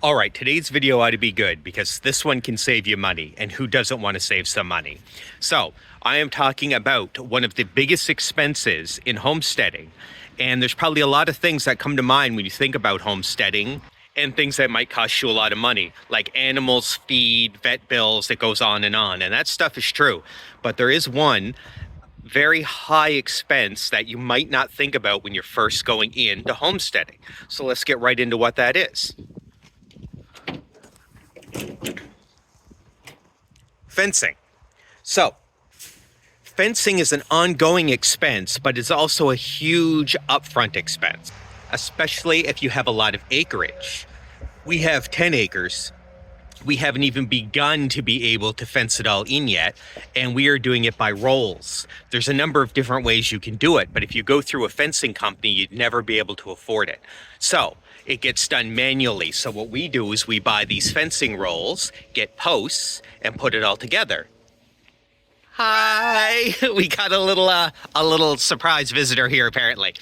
All right, today's video ought to be good because this one can save you money, and who doesn't want to save some money? So, I am talking about one of the biggest expenses in homesteading, and there's probably a lot of things that come to mind when you think about homesteading and things that might cost you a lot of money, like animals, feed, vet bills, it goes on, and that stuff is true. But there is one very high expense that you might not think about when you're first going into homesteading. So let's get right into what that is. Fencing. So, fencing is an ongoing expense, but it's also a huge upfront expense, especially if you have a lot of acreage. We have 10 acres. We haven't even begun to be able to fence it all in yet, and we are doing it by rolls. There's a number of different ways you can do it, but if you go through a fencing company, you'd never be able to afford it. So it gets done manually. So what we do is we buy these fencing rolls, get posts, and put it all together. Hi, we got a little surprise visitor here apparently.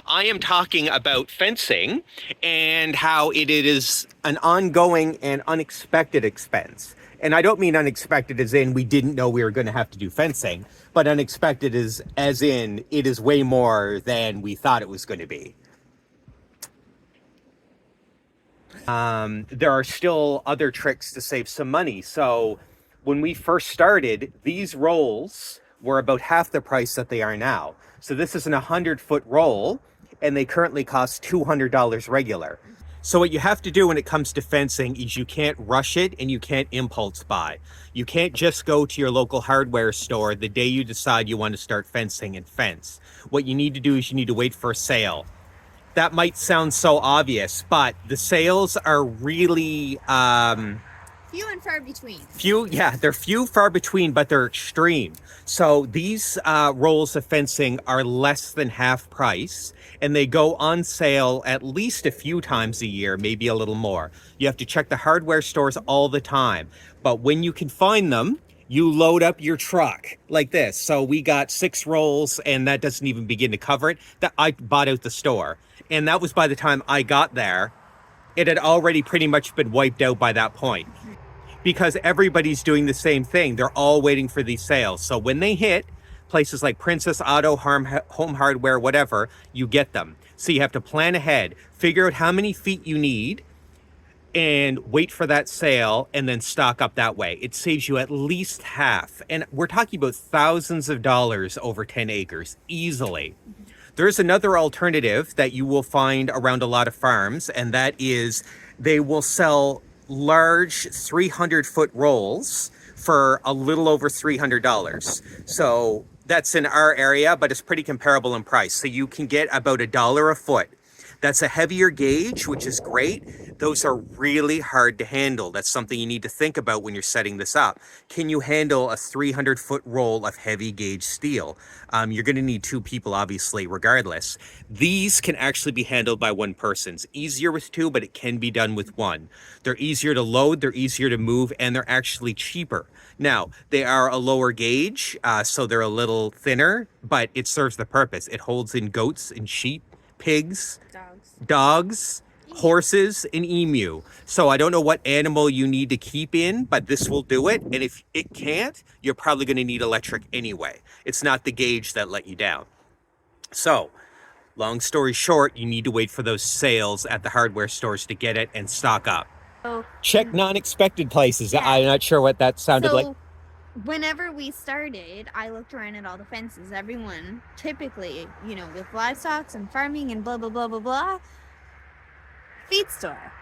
I am talking about fencing and how it is an ongoing and unexpected expense. And I don't mean unexpected as in we didn't know we were going to have to do fencing, but unexpected is as in it is way more than we thought it was going to be. There are still other tricks to save some money. So when we first started, these rolls were about half the price that they are now. So this is an 100-foot roll, and they currently cost $200 regular. So what you have to do when it comes to fencing is you can't rush it and you can't impulse buy. You can't just go to your local hardware store the day you decide you want to start fencing and fence. What you need to do is you need to wait for a sale. That might sound so obvious, but the sales are really few and far between. They're few, far between, but they're extreme. So these rolls of fencing are less than half price, and they go on sale at least a few times a year, maybe a little more. You have to check the hardware stores all the time, but when you can find them, you load up your truck like this. So we got 6 rolls, and that doesn't even begin to cover it. That I bought out the store, and that was by the time I got there. It had already pretty much been wiped out by that point, because everybody's doing the same thing. They're all waiting for these sales. So when they hit, places like Princess Auto, Home Hardware, whatever, you get them. So you have to plan ahead, figure out how many feet you need, and wait for that sale, and then stock up that way. It saves you at least half. And we're talking about thousands of dollars over 10 acres, easily. There's another alternative that you will find around a lot of farms, and that is they will sell large 300-foot rolls for a little over $300. So that's in our area, but it's pretty comparable in price. So you can get about $1 a foot. That's a heavier gauge, which is great. Those are really hard to handle. That's something you need to think about when you're setting this up. Can you handle a 300-foot roll of heavy gauge steel? You're going to need 2 people, obviously, regardless. These can actually be handled by one person. It's easier with 2, but it can be done with 1. They're easier to load, they're easier to move, and they're actually cheaper. Now, they are a lower gauge, so they're a little thinner, but it serves the purpose. It holds in goats and sheep, pigs, dogs, horses, and emu. So I don't know what animal you need to keep in, but this will do it. And if it can't, you're probably going to need electric anyway. It's not the gauge that let you down. So long story short, you need to wait for those sales at the hardware stores to get it and stock up. Check non-expected places. Yeah. I'm not sure what that sounded like. Whenever we started, I looked around at all the fences. Everyone, typically, with livestock and farming and blah, blah, blah, blah, blah, feed store.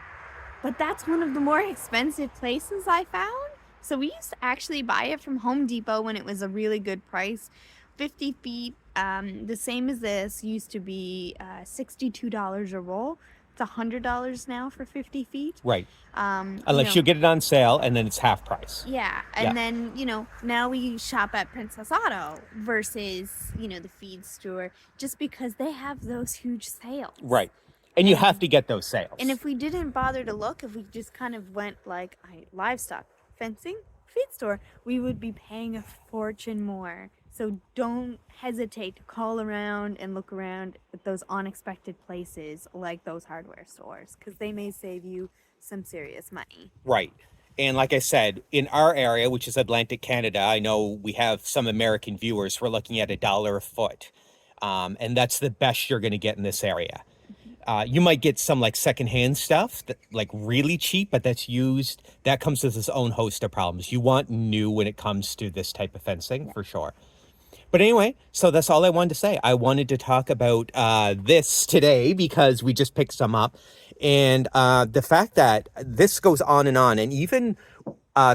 But that's one of the more expensive places I found. So we used to actually buy it from Home Depot when it was a really good price. 50 feet, the same as this, used to be $62 a roll. It's $100 now for 50 feet. Right. Unless you get it on sale, and then it's half price. Yeah. And then, now we shop at Princess Auto versus, the feed store, just because they have those huge sales. Right. And you have to get those sales. And if we didn't bother to look, if we just kind of went livestock, fencing, feed store, we would be paying a fortune more. So don't hesitate to call around and look around at those unexpected places like those hardware stores, because they may save you some serious money. Right. And like I said, in our area, which is Atlantic Canada, I know we have some American viewers. We're looking at $1 a foot. And that's the best you're going to get in this area. You might get some like secondhand stuff that like really cheap, but that's used. That comes with its own host of problems. You want new when it comes to this type of fencing, for sure. But anyway, so that's all I wanted to say. I wanted to talk about this today because we just picked some up. And the fact that this goes on, and even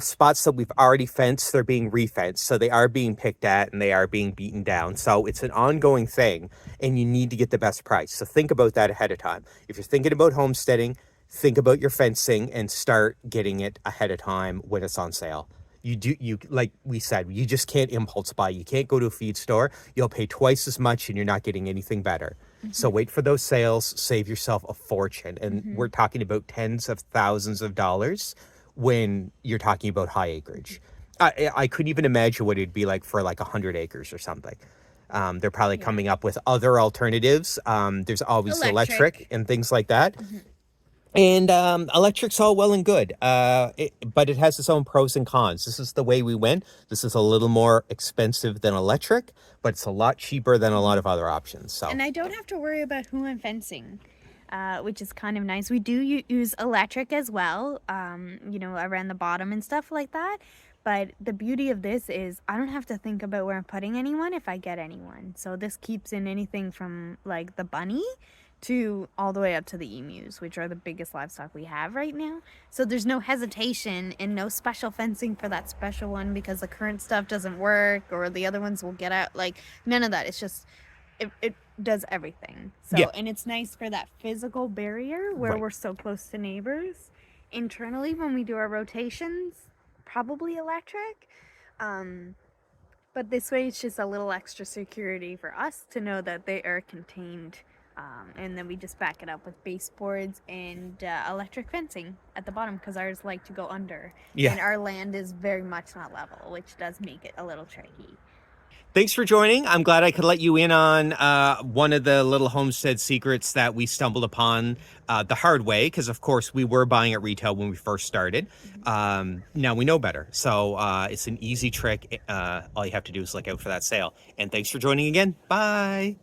spots that we've already fenced, they're being refenced. So they are being picked at and they are being beaten down. So it's an ongoing thing and you need to get the best price. So think about that ahead of time. If you're thinking about homesteading, think about your fencing and start getting it ahead of time when it's on sale. You like we said, you just can't impulse buy. You can't go to a feed store. You'll pay twice as much and you're not getting anything better. So wait for those sales, save yourself a fortune. And we're talking about tens of thousands of dollars when you're talking about high acreage. I couldn't even imagine what it'd be like for like 100 acres or something. They're probably coming up with other alternatives. There's always electric and things like that. And electric's all well and good, but it has its own pros and cons. This is the way we went. This is a little more expensive than electric, but it's a lot cheaper than a lot of other options. So, and I don't have to worry about who I'm fencing, which is kind of nice. We do use electric as well, you know, around the bottom and stuff like that. But the beauty of this is I don't have to think about where I'm putting anyone if I get anyone. So this keeps in anything from like the bunny to all the way up to the emus, which are the biggest livestock we have right now. So there's no hesitation and no special fencing for that special one because the current stuff doesn't work or the other ones will get out. Like none of that. It's just it does everything. So and it's nice for that physical barrier where we're so close to neighbors. Internally when we do our rotations, probably electric. But this way it's just a little extra security for us to know that they are contained. And then we just back it up with baseboards and electric fencing at the bottom because ours like to go under. And our land is very much not level, which does make it a little tricky. Thanks for joining. I'm glad I could let you in on one of the little homestead secrets that we stumbled upon the hard way, because of course we were buying at retail when we first started. Now we know better. So it's an easy trick. All you have to do is look out for that sale. And thanks for joining again. Bye.